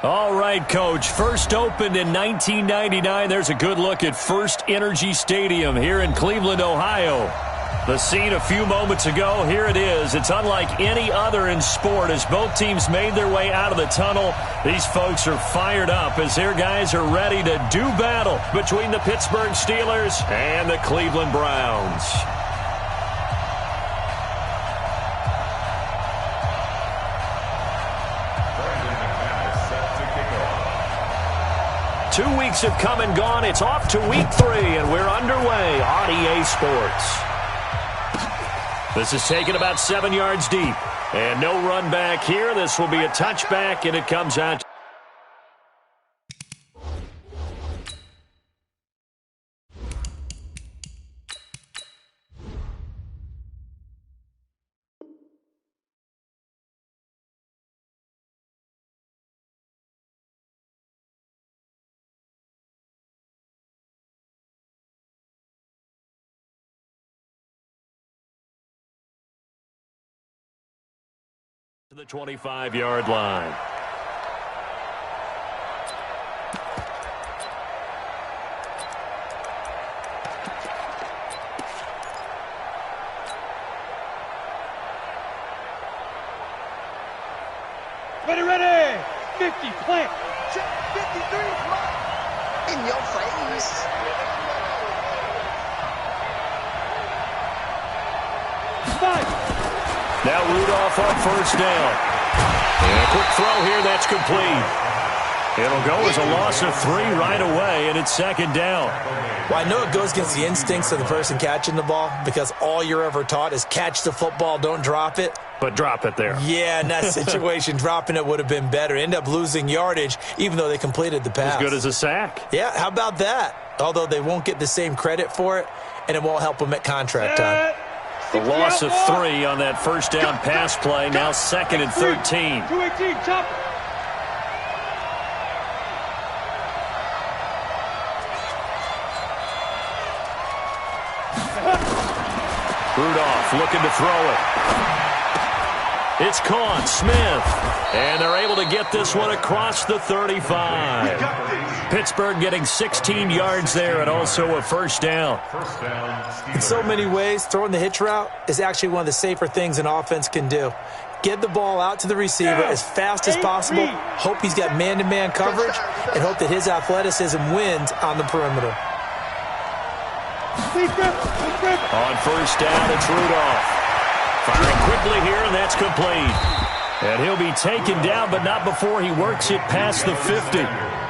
All right, Coach. First opened in 1999. There's a good look at First Energy Stadium here in Cleveland, Ohio. The scene a few moments ago, here it is. It's unlike any other in sport as both teams made their way out of the tunnel. These folks are fired up as their guys are ready to do battle between the Pittsburgh Steelers and the Cleveland Browns. Two weeks have come and gone. It's off to week 3, and we're underway on EA Sports. This is taken about 7 yards deep. And no run back here. This will be a touchback, and it comes out. To the 25-yard line. Ready! 50, plant. 53, in your face. Now Rudolph on first down. And a quick throw here, that's complete. It'll go as a loss of 3 right away, and it's second down. Well, I know it goes against the instincts of the person catching the ball because all you're ever taught is catch the football, don't drop it. But drop it there. Yeah, in that situation, dropping it would have been better. End up losing yardage, even though they completed the pass. As good as a sack. Yeah, how about that? Although they won't get the same credit for it, and it won't help them at contract time. The loss of 3 on that first down pass play. Now second and 13. 218, chop. Rudolph looking to throw it. It's caught. Smith. And they're able to get this one across the 35. Pittsburgh getting 16 yards there and also a first down. In so many ways, throwing the hitch route is actually one of the safer things an offense can do. Get the ball out to the receiver as fast as possible, hope he's got man-to-man coverage, and hope that his athleticism wins on the perimeter. On first down, it's Rudolph. Firing quickly here, and that's complete. And he'll be taken down, but not before he works it past the 50.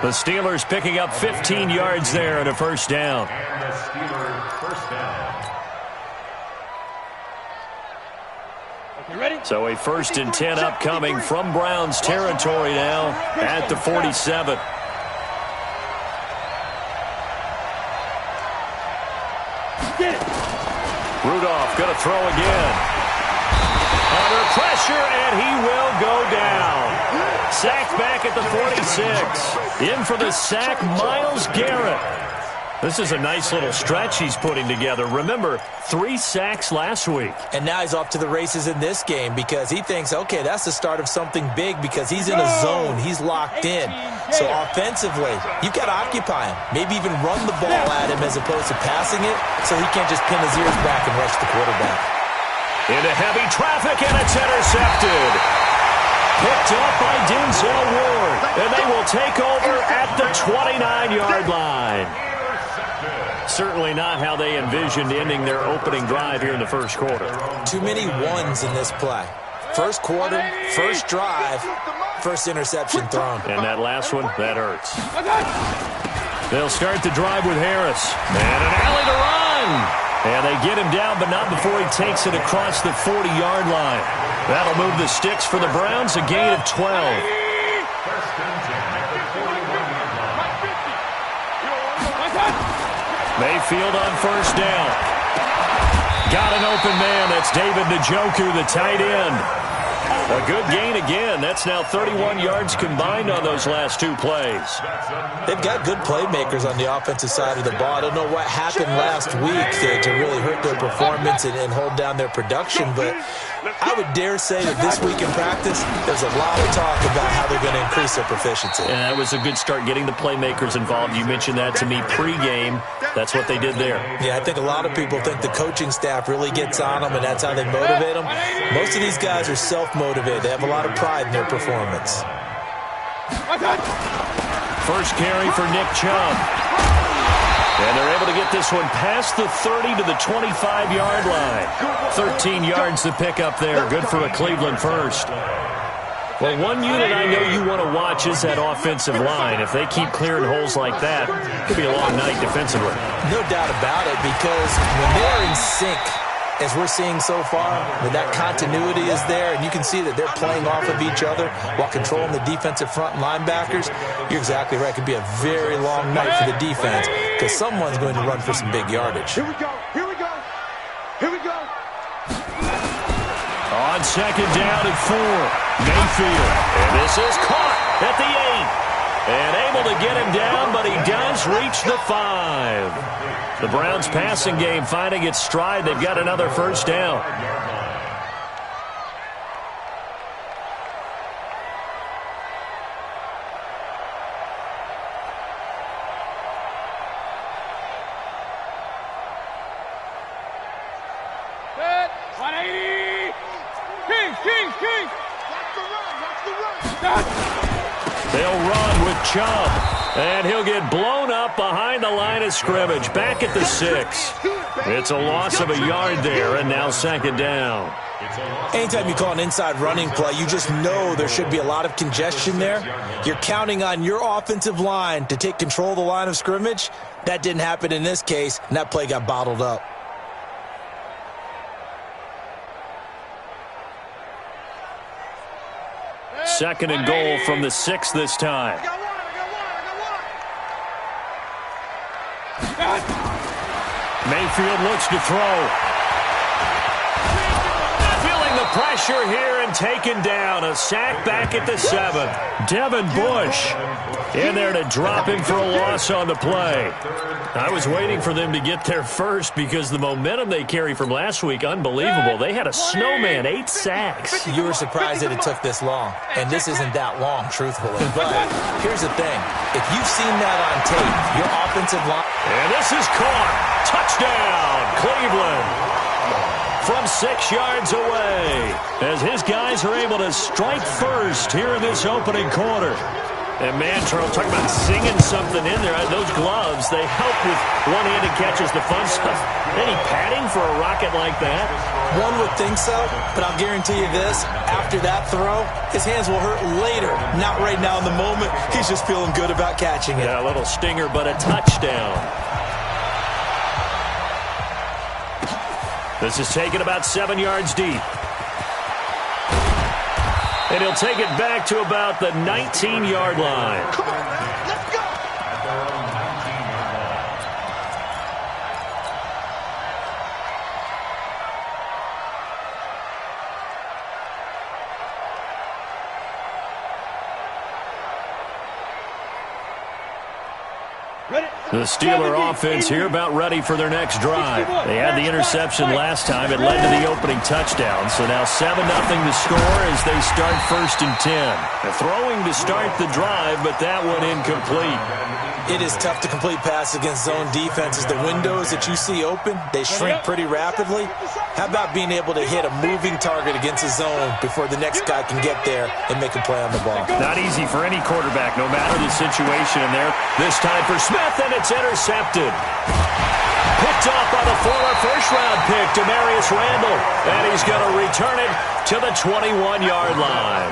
The Steelers picking up 15 yards there and a first down. And the Steelers first down. You ready? So a 1st and 10 upcoming from Browns territory now at the 47. Get it. Rudolph going to throw again. Under pressure, and he will go down. Sacked back at the 46. In for the sack, Myles Garrett. This is a nice little stretch he's putting together. Remember, 3 sacks last week. And now he's off to the races in this game because he thinks, okay, that's the start of something big because he's in a zone. He's locked in. So offensively, you've got to occupy him. Maybe even run the ball at him as opposed to passing it so he can't just pin his ears back and rush the quarterback. Into heavy traffic, and it's intercepted. Picked up by Denzel Ward. And they will take over at the 29-yard line. Certainly not how they envisioned ending their opening drive here in the first quarter. Too many ones in this play. First quarter, first drive, first interception thrown. And that last one, that hurts. They'll start the drive with Harris. And an alley to run. And they get him down, but not before he takes it across the 40-yard line. That'll move the sticks for the Browns, a gain of 12. Mayfield on first down. Got an open man. That's David Njoku, the tight end. A good gain again. That's now 31 yards combined on those last two plays. They've got good playmakers on the offensive side of the ball. I don't know what happened last week to really hurt their performance and hold down their production, but I would dare say that this week in practice, there's a lot of talk about how they're going to increase their proficiency. And that was a good start, getting the playmakers involved. You mentioned that to me pregame. That's what they did there. Yeah, I think a lot of people think the coaching staff really gets on them, and that's how they motivate them. Most of these guys are self-motivated. They have a lot of pride in their performance. First carry for Nick Chubb. And they're able to get this one past the 30 to the 25-yard line. 13 yards to pick up there. Good for a Cleveland first. Well, one unit I know you want to watch is that offensive line. If they keep clearing holes like that, it could be a long night defensively. No doubt about it, because when they're in sync, as we're seeing so far, when that continuity is there, and you can see that they're playing off of each other while controlling the defensive front linebackers, you're exactly right. It could be a very long night for the defense because someone's going to run for some big yardage. Here we go. Here we go. Here we go. On second down and 4, Mayfield. And this is caught at the 8. And able to get him down, but he does reach the 5. The Browns passing game finding its stride. They've got another first down. Set. 180. King. Watch the run. They'll run with Chubb. And he'll get blown up behind the line of scrimmage. Back at the 6. It's a loss of a yard there, and now second down. Anytime you call an inside running play, you just know there should be a lot of congestion there. You're counting on your offensive line to take control of the line of scrimmage. That didn't happen in this case, and that play got bottled up. Second and goal from the 6 this time. Mayfield looks to throw. Feeling the pressure here and taken down. A sack back at the 7. Devin Bush in there to drop him for a loss on the play. I was waiting for them to get there first because the momentum they carry from last week, unbelievable. They had a snowman, 8 sacks. You were surprised that it took this long, and this isn't that long, truthfully. But here's the thing. If you've seen that on tape, your offensive line... And this is caught. Touchdown, Cleveland. From 6 yards away, as his guys are able to strike first here in this opening quarter. And man, Charles, talking about singing something in there. Those gloves, they help with one-handed catches, the fun stuff. Any padding for a rocket like that? One would think so, but I'll guarantee you this. After that throw, his hands will hurt later. Not right now in the moment. He's just feeling good about catching it. Yeah, a little stinger, but a touchdown. This is taken about 7 yards deep. And he'll take it back to about the 19-yard line. Come on, man. Let's go. The Steeler offense here about ready for their next drive. They had the interception last time. It led to the opening touchdown. So now 7-0 to score as they start 1st and 10. They're throwing to start the drive, but that one incomplete. It is tough to complete passes against zone defenses. The windows that you see open, they shrink pretty rapidly. How about being able to hit a moving target against a zone before the next guy can get there and make a play on the ball? Not easy for any quarterback, no matter the situation in there. This time for Smith, and it's intercepted. Picked off by the former first-round pick, Demarius Randall. And he's going to return it to the 21-yard line.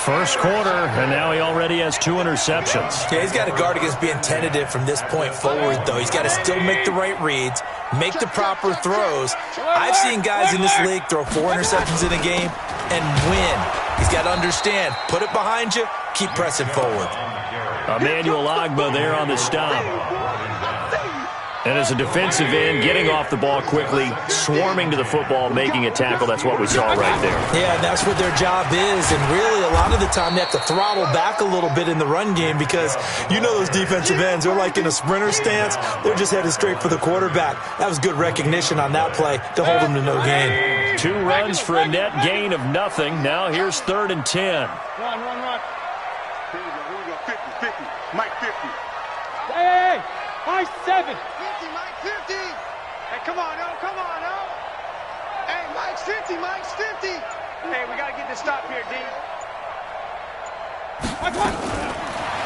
First quarter, and now he already has 2 interceptions. Yeah, he's got to guard against being tentative from this point forward, though. He's got to still make the right reads, make the proper throws. I've seen guys in this league throw 4 interceptions in a game and win. He's got to understand, put it behind you, keep pressing forward. Emmanuel Ogbah there on the stop. And as a defensive end, getting off the ball quickly, swarming to the football, making a tackle, that's what we saw right there. Yeah, and that's what their job is. And really, a lot of the time, they have to throttle back a little bit in the run game because you know those defensive ends, they're like in a sprinter stance. They're just headed straight for the quarterback. That was good recognition on that play to hold them to no gain. 2 runs for a net gain of nothing. Now here's 3rd and 10. Run. Here we go. 50. Mike 50. Hey, Mike 7. 50, Mike 50. Hey, come on, oh. Hey, Mike's 50. Hey, we got to get this stop here, D.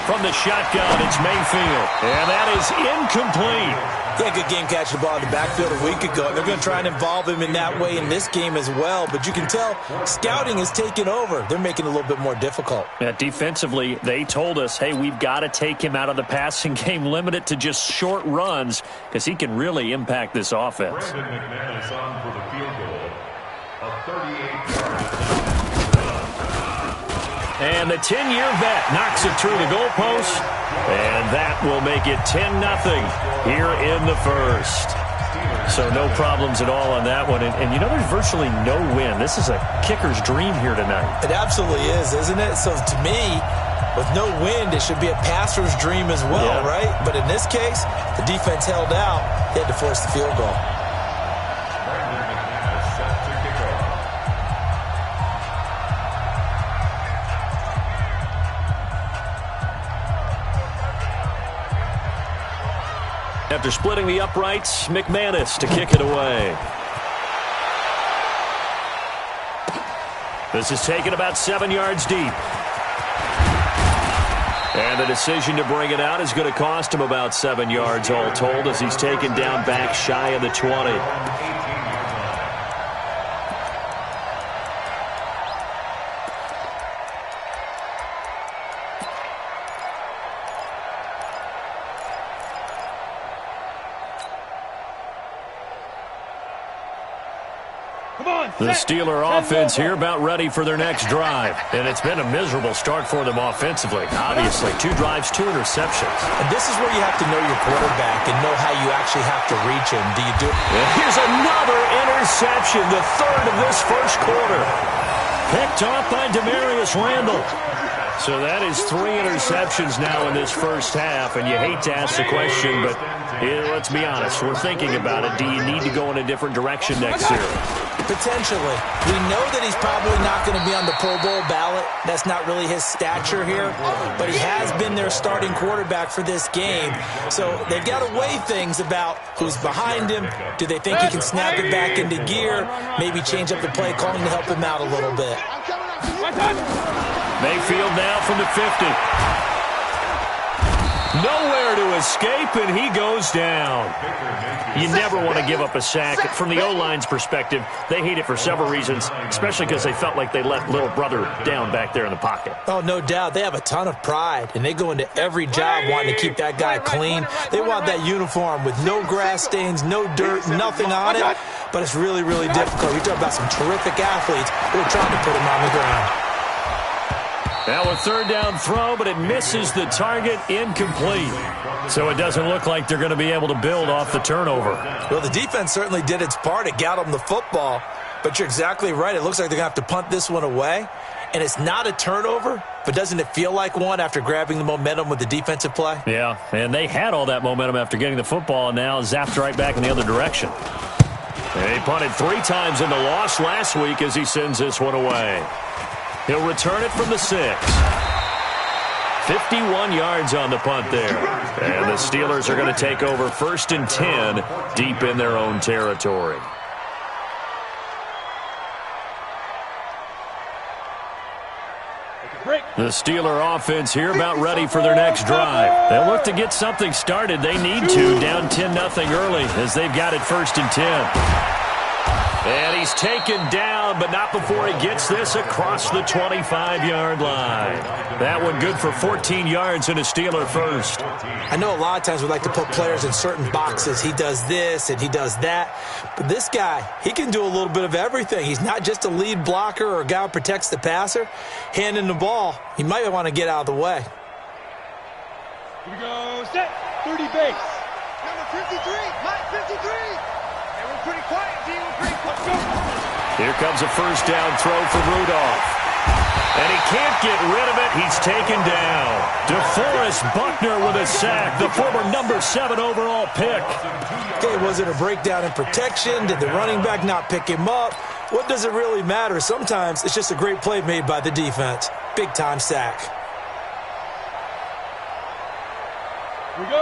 From the shotgun, it's Mayfield. And that is incomplete. Yeah, good game catching the ball in the backfield a week ago. They're going to try and involve him in that way in this game as well. But you can tell scouting is taking over. They're making it a little bit more difficult. Yeah, defensively, they told us, hey, we've got to take him out of the passing game, limit it to just short runs because he can really impact this offense. Brandon McManus on for the field goal of 38 yards. And the 10-year vet knocks it through the goalpost. And that will make it 10-0 here in the first. So no problems at all on that one. And you know, there's virtually no win. This is a kicker's dream here tonight. It absolutely is, isn't it? So to me, with no wind, it should be a passer's dream as well, right? But in this case, the defense held out. They had to force the field goal. Brandon McManus set to kick off. After splitting the uprights, McManus to kick it away. This is taken about 7 yards deep. And the decision to bring it out is going to cost him about 7 yards all told as he's taken down back shy of the 20. The Steeler offense here about ready for their next drive. And it's been a miserable start for them offensively. Obviously, 2 drives, 2 interceptions. And this is where you have to know your quarterback and know how you actually have to reach him. Do you do it? And here's another interception, the 3rd of this first quarter. Picked off by Demarius Randall. So that is 3 interceptions now in this first half. And you hate to ask the question, but let's be honest. We're thinking about it. Do you need to go in a different direction next year? Potentially. We know that he's probably not going to be on the Pro Bowl ballot. That's not really his stature here. But he has been their starting quarterback for this game. So they've got to weigh things about who's behind him. Do they think he can snap it back into gear? Maybe change up the play calling to help him out a little bit. Mayfield now from the 50. Nowhere to escape, and he goes down. You never want to give up a sack. From the O-line's perspective, they hate it for several reasons, especially because they felt like they let little brother down back there in the pocket. Oh, no doubt. They have a ton of pride, and they go into every job wanting to keep that guy clean. They want that uniform with no grass stains, no dirt, nothing on it. But it's really, really difficult. We talk about some terrific athletes who are trying to put him on the ground. Now a 3rd down throw, but it misses the target, incomplete. So it doesn't look like they're going to be able to build off the turnover. Well, the defense certainly did its part. It got them the football. But you're exactly right. It looks like they're going to have to punt this one away. And it's not a turnover, but doesn't it feel like one after grabbing the momentum with the defensive play? Yeah, and they had all that momentum after getting the football and now zapped right back in the other direction. And he punted 3 times in the loss last week as he sends this one away. He'll return it from the 6. 51 yards on the punt there. And the Steelers are going to take over 1st and 10 deep in their own territory. The Steeler offense here about ready for their next drive. They'll look to get something started. They need to, down 10-0 early as they've got it 1st and 10. And he's taken down, but not before he gets this across the 25-yard line. That one good for 14 yards and a Steeler first. I know a lot of times we like to put players in certain boxes. He does this and he does that. But this guy, he can do a little bit of everything. He's not just a lead blocker or a guy who protects the passer. Handing the ball, he might want to get out of the way. Here we go. Set. 30 base. Number we're pretty quiet, D. We're pretty quiet. Here comes a first down throw for Rudolph. And he can't get rid of it. He's taken down. DeForest Buckner with a sack, the former number 7 overall pick. Okay, was it a breakdown in protection? Did the running back not pick him up? What does it really matter? Sometimes it's just a great play made by the defense. Big-time sack.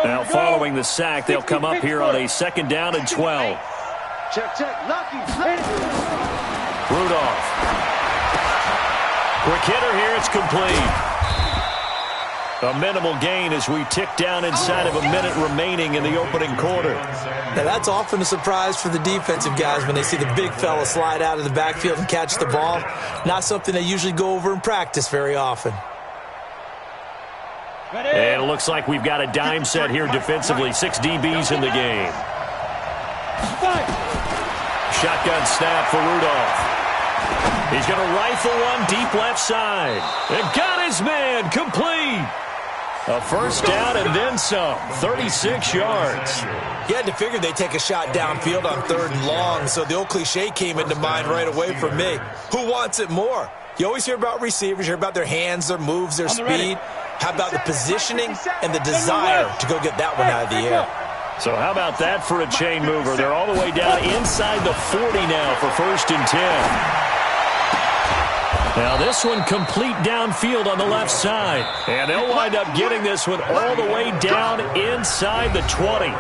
Now following the sack, they'll come up here on a 2nd down and 12. Check. Lucky. Rudolph. Quick hitter here, it's complete. A minimal gain as we tick down inside of a minute remaining in the opening quarter. Now that's often a surprise for the defensive guys when they see the big fella slide out of the backfield and catch the ball. Not something they usually go over in practice very often. And it looks like we've got a dime set here defensively. 6 DBs in the game. Shotgun snap for Rudolph. He's going to rifle one deep left side. And got his man complete. A first down and then some. 36 yards. You had to figure they'd take a shot downfield on 3rd and long, so the old cliche came into mind right away for me. Who wants it more? You always hear about receivers, you hear about their hands, their moves, their speed. How about the positioning and the desire to go get that one out of the air? So how about that for a chain mover? They're all the way down inside the 40 now for 1st and 10. Now this one complete downfield on the left side. And they'll wind up getting this one all the way down inside the 20.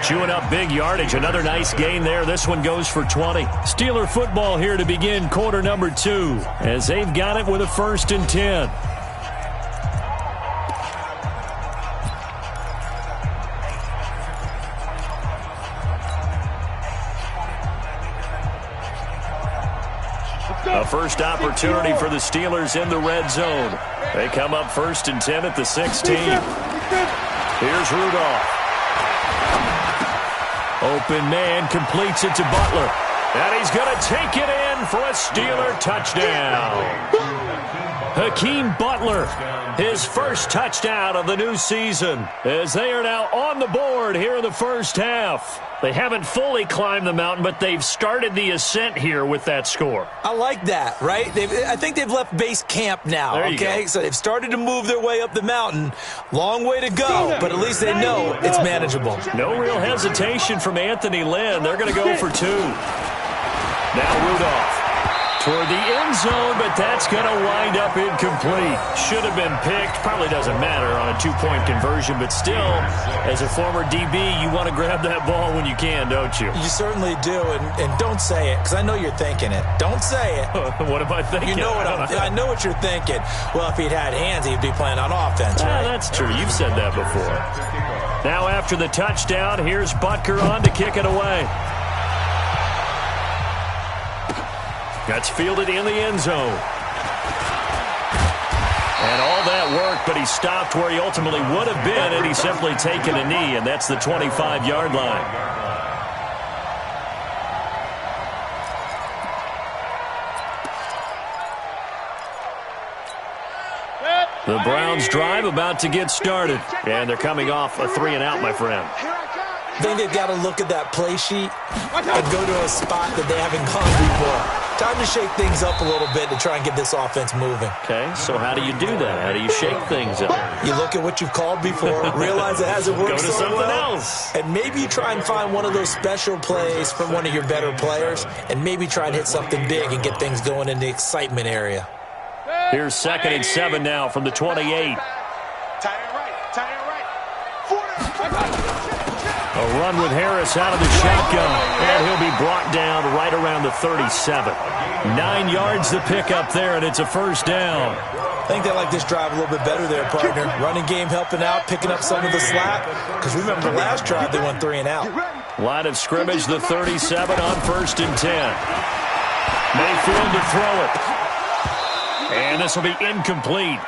Chewing up big yardage. Another nice gain there. This one goes for 20. Steeler football here to begin quarter number 2 as they've got it with a 1st and 10. A first opportunity for the Steelers in the red zone. They come up 1st and 10 at the 16. Here's Rudolph. Open man completes it to Butler. And he's going to take it in for a Steeler touchdown. Hakeem Butler, his first touchdown of the new season, as they are now on the board here in the first half. They haven't fully climbed the mountain, but they've started the ascent here with that score. I like that, right? I think they've left base camp now, okay? So they've started to move their way up the mountain. Long way to go, but at least they know it's manageable. No real hesitation from Anthony Lynn. They're going to go for 2. Now Rudolph. Toward the end zone, but that's going to wind up incomplete. Should have been picked. Probably doesn't matter on a 2-point conversion, but still, as a former DB, you want to grab that ball when you can, don't you? You certainly do, and don't say it, because I know you're thinking it. Don't say it. What am I thinking? You know I know what you're thinking. Well, if he'd had hands, he'd be playing on offense, right? That's true. You've said that before. Now after the touchdown, here's Butker on to kick it away. That's fielded in the end zone. And all that work, but he stopped where he ultimately would have been, and he's simply taken a knee, and that's the 25-yard line. The Browns drive about to get started, and they're coming off a 3-and-out, my friend. I think they've got to look at that play sheet and go to a spot that they haven't gone before. Time to shake things up a little bit to try and get this offense moving. Okay, so how do you do that? How do you shake things up? You look at what you've called before, realize it hasn't worked so so well, else. and maybe you try and find one of those special plays from one of your better players, and maybe try and hit something big and get things going in the excitement area. Here's 2nd and 7 now from the 28. A run with Harris out of the shotgun, and he'll be brought down right around the 37. 9 yards to pick up there, and it's a first down. I think they like this drive a little bit better there, partner. Running game helping out, picking up some of the slack. Because remember, last drive they went 3-and-out. Line of scrimmage, the 37 on 1st and 10. Mayfield to throw it. And this will be incomplete.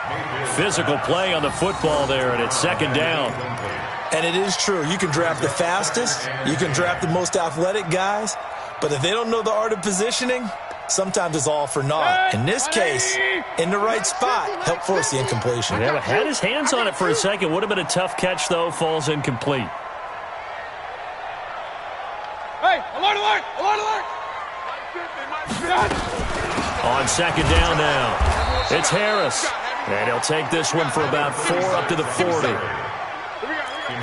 Physical play on the football there, and it's 2nd down. And it is true. You can draft the fastest. You can draft the most athletic guys. But if they don't know the art of positioning, sometimes it's all for naught. In this case, in the right spot, help force the incompletion. Yeah, had his hands on it for a second. Would have been a tough catch, though. Falls incomplete. on second down now. It's Harris. And he'll take this one for about 4 up to the 40.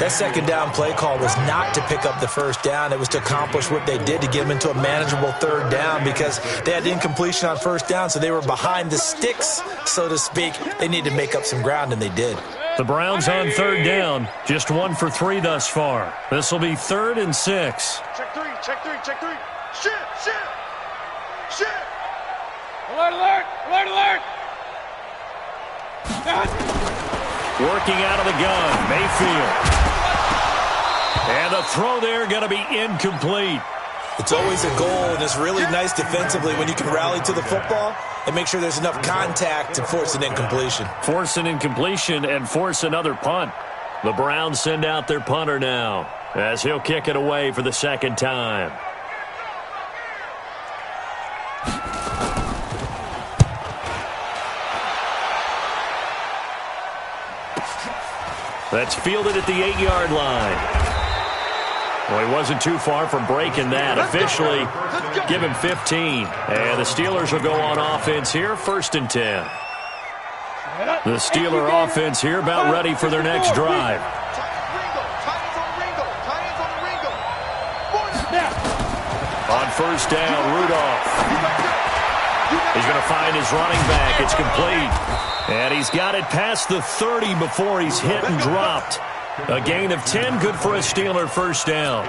That second down play call was not to pick up the first down. It was to accomplish what they did, to get them into a manageable third down, because they had incompletion on first down, so they were behind the sticks, so to speak. They needed to make up some ground, and they did. The Browns on third down, just 1 for 3 thus far. This will be 3rd and 6. Check 3, check 3, check 3. Shit. Alert. Working out of the gun, Mayfield. And the throw there going to be incomplete. It's always a goal, and it's really nice defensively when you can rally to the football and make sure there's enough contact to force an incompletion. Force an incompletion and force another punt. The Browns send out their punter now, as he'll kick it away for the second time. That's fielded at the 8-yard line. Well, he wasn't too far from breaking that. Officially, give him 15. And the Steelers will go on offense here, 1st and 10. The Steeler offense here about ready for their next drive. On first down, Rudolph. He's going to find his running back. It's complete. And he's got it past the 30 before he's hit and dropped. A gain of 10, good for a Steeler first down.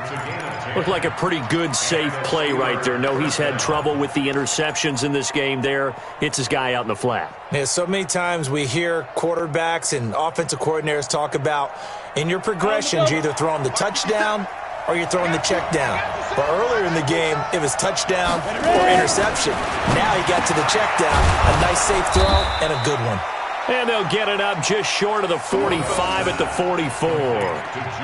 Looked like a pretty good, safe play right there. No, he's had trouble with the interceptions in this game there. Hits his guy out in the flat. Yeah, so many times we hear quarterbacks and offensive coordinators talk about, in your progressions, you're either throwing the touchdown or you're throwing the check down. But earlier in the game, it was touchdown or interception. Now he got to the check down, a nice safe throw, and a good one. And they'll get it up just short of the 45 at the 44.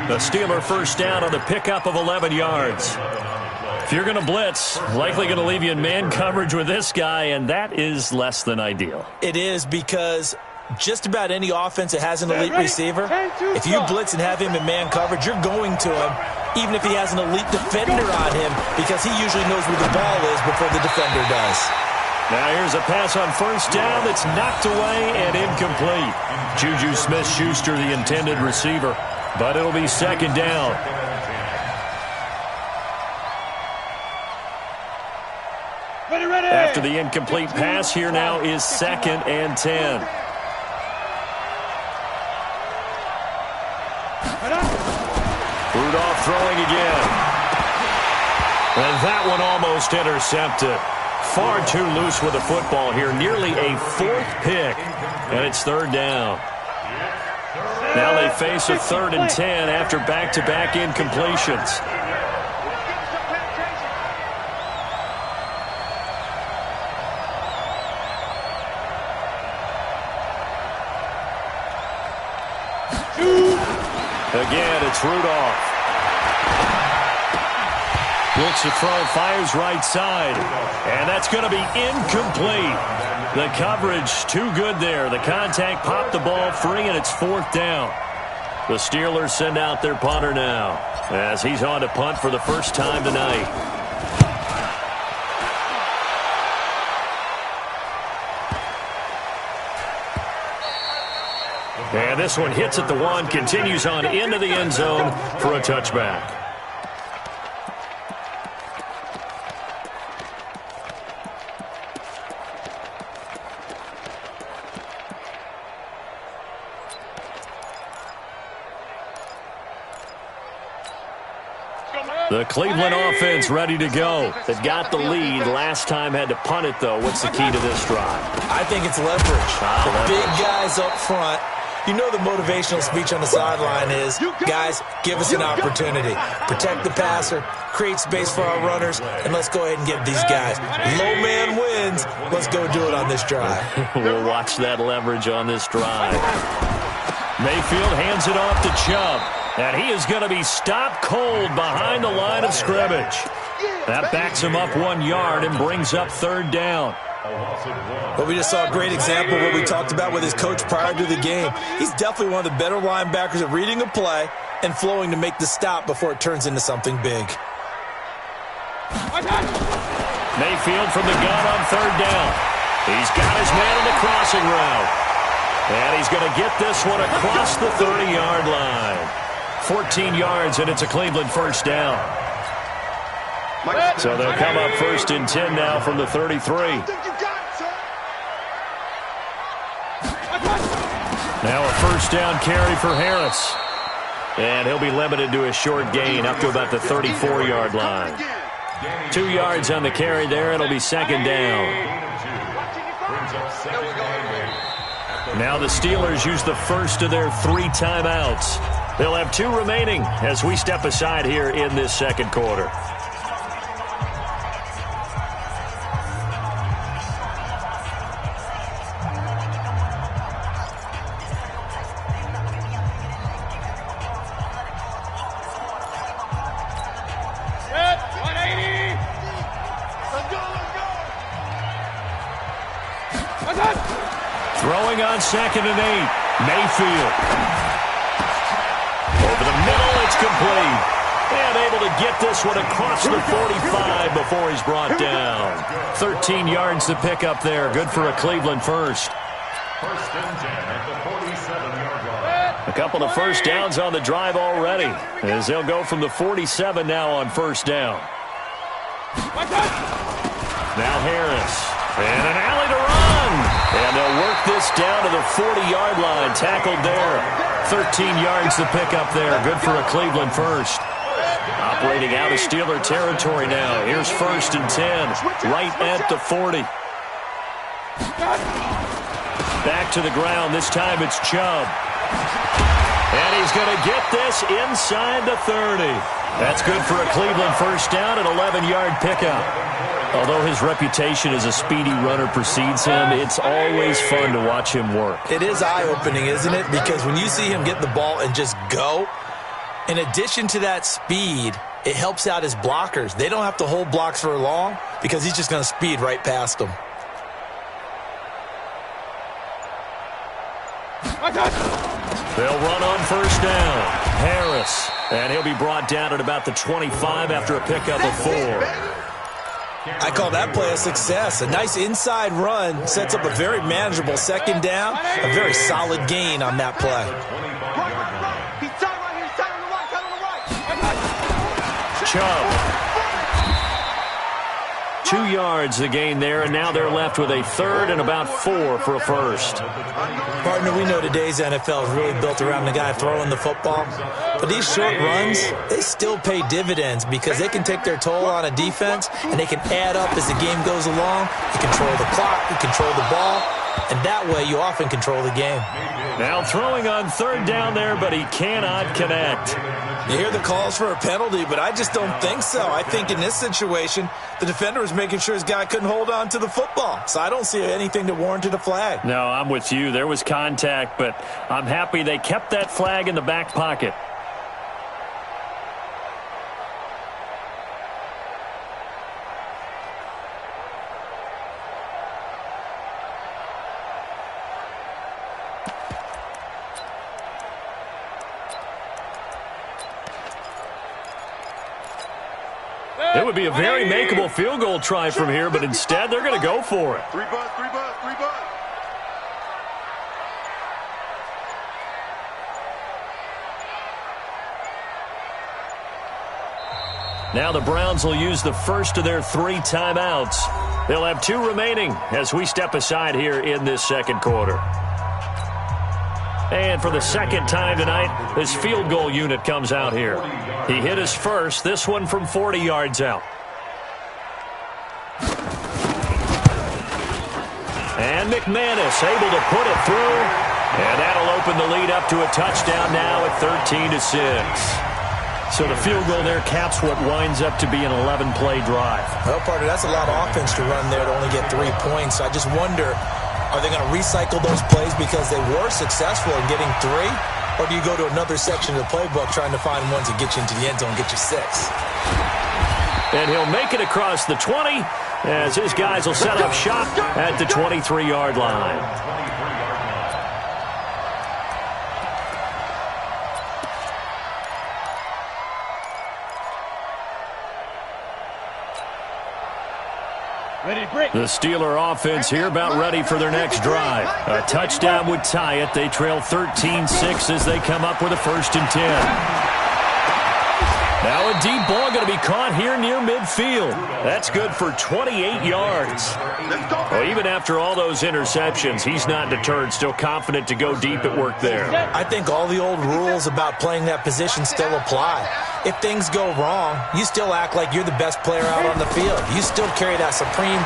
The Steeler first down on the pickup of 11 yards. If you're going to blitz, likely going to leave you in man coverage with this guy, and that is less than ideal. It is, because just about any offense that has an elite receiver, if you blitz and have him in man coverage, you're going to him, even if he has an elite defender on him, because he usually knows where the ball is before the defender does. Now here's a pass on first down that's knocked away and incomplete. Juju Smith-Schuster, the intended receiver, but it'll be second down. After the incomplete pass, here now is 2nd and 10. Rudolph throwing again. And that one almost intercepted. Far too loose with the football here. Nearly a 4th pick. And it's 3rd down. Now they face a 3rd and 10 after back-to-back incompletions. Again, it's Rudolph. Looks to throw, fires right side. And that's going to be incomplete. The coverage too good there. The contact popped the ball free, and it's 4th down. The Steelers send out their punter now, as he's on to punt for the first time tonight. And this one hits at the 1, continues on into the end zone for a touchback. The Cleveland offense ready to go. They've got the lead. Last time had to punt it, though. What's the key to this drive? I think it's leverage. The big guys up front. You know the motivational speech on the sideline is, guys, give us an opportunity. Protect the passer, create space for our runners, and let's go ahead and give these guys. Low man wins. Let's go do it on this drive. We'll watch that leverage on this drive. Mayfield hands it off to Chubb. And he is going to be stopped cold behind the line of scrimmage. That backs him up 1 yard and brings up 3rd down. But we just saw a great example of what we talked about with his coach prior to the game. He's definitely one of the better linebackers at reading a play and flowing to make the stop before it turns into something big. Mayfield from the gun on 3rd down. He's got his man in the crossing route. And he's going to get this one across the 30-yard line. 14 yards, and it's a Cleveland first down. So they'll come up 1st and 10 now from the 33. Now a first down carry for Harris. And he'll be limited to a short gain up to about the 34-yard line. 2 yards on the carry there. It'll be 2nd down. Now the Steelers use the first of their 3 timeouts. They'll have 2 remaining as we step aside here in this 2nd quarter. Throwing on 2nd and 8. Mayfield. Over the middle, it's complete. And able to get this one across the 45 before he's brought down. 13 yards to pick up there. Good for a Cleveland first. 1st and 10 at the 47-yard line. A couple of first downs on the drive already, as they'll go from the 47 now on 1st down. Now Harris. And an alley to run. And they'll work this down to the 40-yard line. Tackled there. 13 yards to pick up there. Good for a Cleveland first. Operating out of Steeler territory now. Here's 1st and 10. Right at the 40. Back to the ground. This time it's Chubb. And he's going to get this inside the 30. That's good for a Cleveland first down, an 11-yard pickup. Although his reputation as a speedy runner precedes him, it's always fun to watch him work. It is eye-opening, isn't it? Because when you see him get the ball and just go, in addition to that speed, it helps out his blockers. They don't have to hold blocks for long because he's just going to speed right past them. They'll run on 1st down. Harris. And he'll be brought down at about the 25 after a pickup of 4. I call that play a success. A nice inside run sets up a very manageable 2nd down. A very solid gain on that play. Chubb. 2 yards the gain there, and now they're left with a 3rd and about 4 for a first. Partner, we know today's NFL is really built around the guy throwing the football. But these short runs, they still pay dividends because they can take their toll on a defense, and they can add up as the game goes along. You control the clock, you control the ball, and that way you often control the game. Now throwing on 3rd down there, but he cannot connect. You hear the calls for a penalty, but I just don't think so. I think in this situation, the defender was making sure his guy couldn't hold on to the football. So I don't see anything that warranted a flag. No, I'm with you. There was contact, but I'm happy they kept that flag in the back pocket. It would be a very makeable field goal try from here, but instead they're going to go for it. 3 bucks, 3 bucks, 3 bucks. Now the Browns will use the first of their 3 timeouts. They'll have 2 remaining as we step aside here in this 2nd quarter. And for the 2nd time tonight, this field goal unit comes out here. He hit his first, this one from 40 yards out. And McManus able to put it through. And that'll open the lead up to a touchdown now at 13-6. So the field goal there caps what winds up to be an 11-play drive. Well, partner, that's a lot of offense to run there to only get 3 points. I just wonder, are they going to recycle those plays because they were successful in getting 3? Or do you go to another section of the playbook trying to find ones that get you into the end zone and get you 6? And he'll make it across the 20 as his guys will set up shop at the 23-yard line. The Steeler offense here about ready for their next drive. A touchdown would tie it. They trail 13-6 as they come up with a 1st and 10. Now a deep ball going to be caught here near midfield. That's good for 28 yards. Well, even after all those interceptions, he's not deterred, still confident to go deep at work there. I think all the old rules about playing that position still apply. If things go wrong, you still act like you're the best player out on the field. You still carry that supreme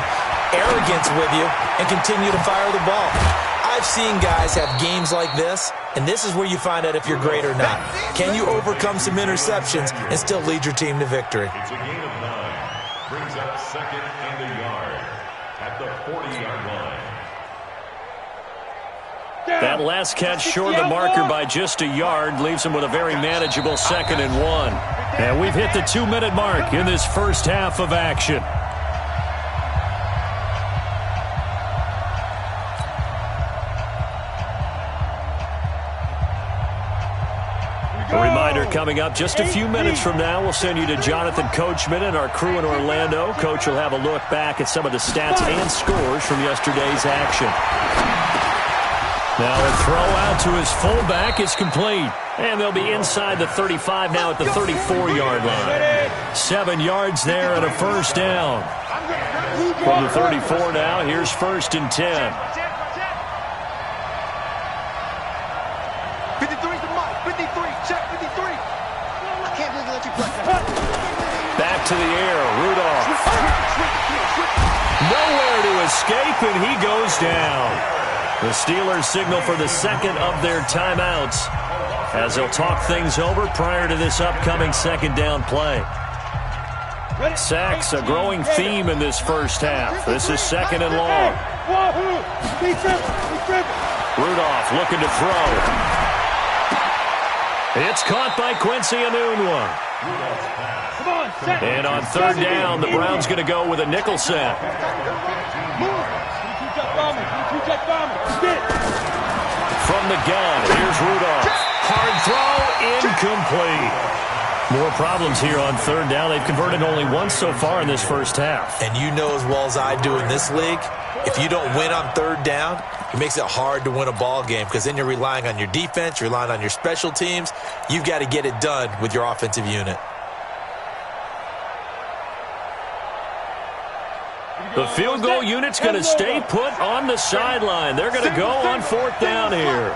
arrogance with you and continue to fire the ball. I've seen guys have games like this, and this is where you find out if you're great or not. Can you overcome some interceptions and still lead your team to victory? It's a gain of 9. Brings up 2nd and a yard at the 40-yard line. That last catch short of the marker by just a yard leaves him with a very manageable 2nd and 1. And we've hit the 2-minute mark in this first half of action. A reminder coming up just a few minutes from now, we'll send you to Jonathan Coachman and our crew in Orlando. Coach will have a look back at some of the stats and scores from yesterday's action. Now a throw out to his fullback is complete. And they'll be inside the 35 now at the 34-yard line. 7 yards there and a 1st down. From the 34 now, here's 1st and 10. 53's the mark. 53. Check 53. I can't believe they let you play. Back to the air. Rudolph. Nowhere to escape, and he goes down. The Steelers signal for the 2nd of their timeouts as they'll talk things over prior to this upcoming 2nd down play. Sacks, a growing theme in this first half. This is 2nd and long. Rudolph looking to throw. It's caught by Quincy Enunwa. And on 3rd down, the Browns going to go with a nickel set. From the gun, here's Rudolph. Hard throw, incomplete. More problems here on 3rd down. They've converted only once so far in this first half. And you know as well as I do in this league, if you don't win on 3rd down, it makes it hard to win a ball game because then you're relying on your defense, you're relying on your special teams. You've got to get it done with your offensive unit. The field goal unit's going to stay put on the sideline. They're going to go on 4th down here.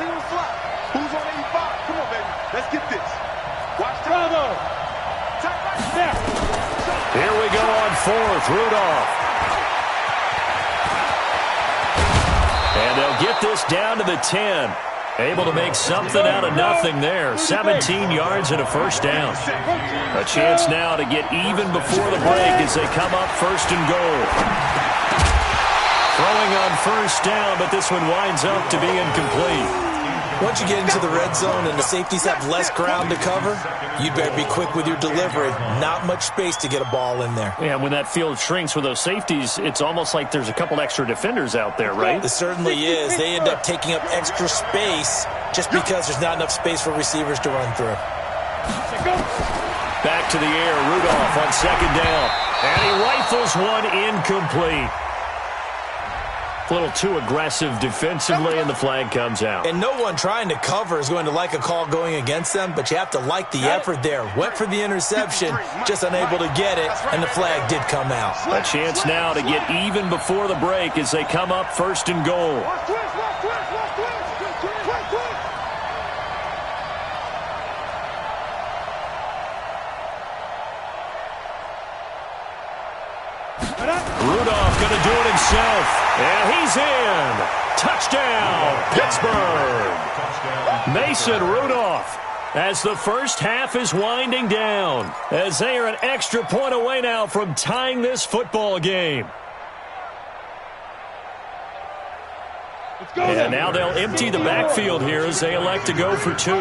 Who's on 85? Come on, baby. Let's get this. Watch Bravo. Here we go on 4th. Rudolph. And they'll get this down to the 10. Able to make something out of nothing there. 17 yards and a 1st down. A chance now to get even before the break as they come up 1st and goal. Throwing on 1st down, but this one winds up to be incomplete. Once you get into the red zone and the safeties have less ground to cover, you better be quick with your delivery. Not much space to get a ball in there. Yeah, when that field shrinks with those safeties, it's almost like there's a couple extra defenders out there, right? It certainly is. They end up taking up extra space just because there's not enough space for receivers to run through. Back to the air, Rudolph on 2nd down. And he rifles one incomplete. A little too aggressive defensively, and the flag comes out. And no one trying to cover is going to like a call going against them, but you have to like the effort there. Went for the interception, just unable to get it, and the flag did come out. A chance now to get even before the break as they come up 1st and goal. Rudolph going to do it himself. And he's in. Touchdown, Pittsburgh. Mason Rudolph as the first half is winding down, as they are an extra point away now from tying this football game. And now they'll empty the backfield here as they elect to go for 2.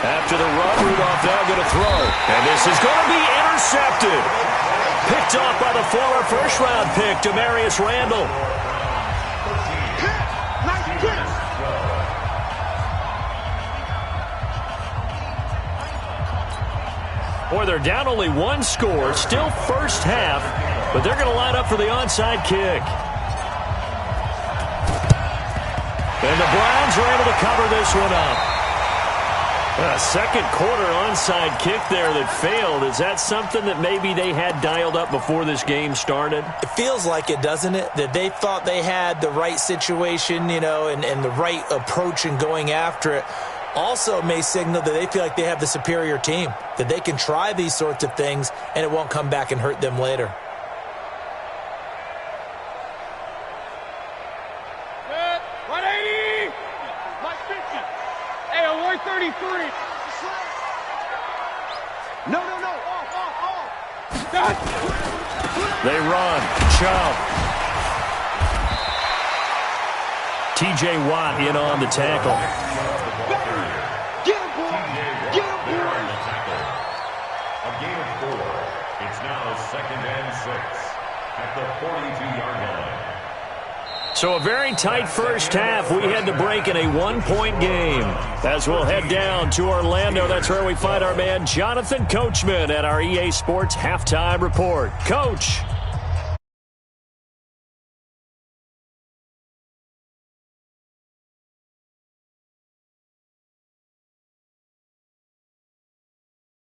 After the run, Rudolph now going to throw. And this is going to be intercepted. Picked off by the former first-round pick, Demarius Randall. Boy, they're down only one score, still first half, but they're going to line up for the onside kick. And the Browns are able to cover this one up. A second quarter onside kick there that failed. Is that something that maybe they had dialed up before this game started? It feels like it, doesn't it? That they thought they had the right situation, you know, and the right approach in going after it. Also may signal that they feel like they have the superior team, that they can try these sorts of things and it won't come back and hurt them later. Good. 180. Like 50. Hey, a 133. No. Off. They run. Chubb. T.J. Watt in on the tackle. So a very tight first half. We had to break in a one-point game. As we'll head down to Orlando, that's where we find our man Jonathan Coachman at our EA Sports Halftime Report. Coach.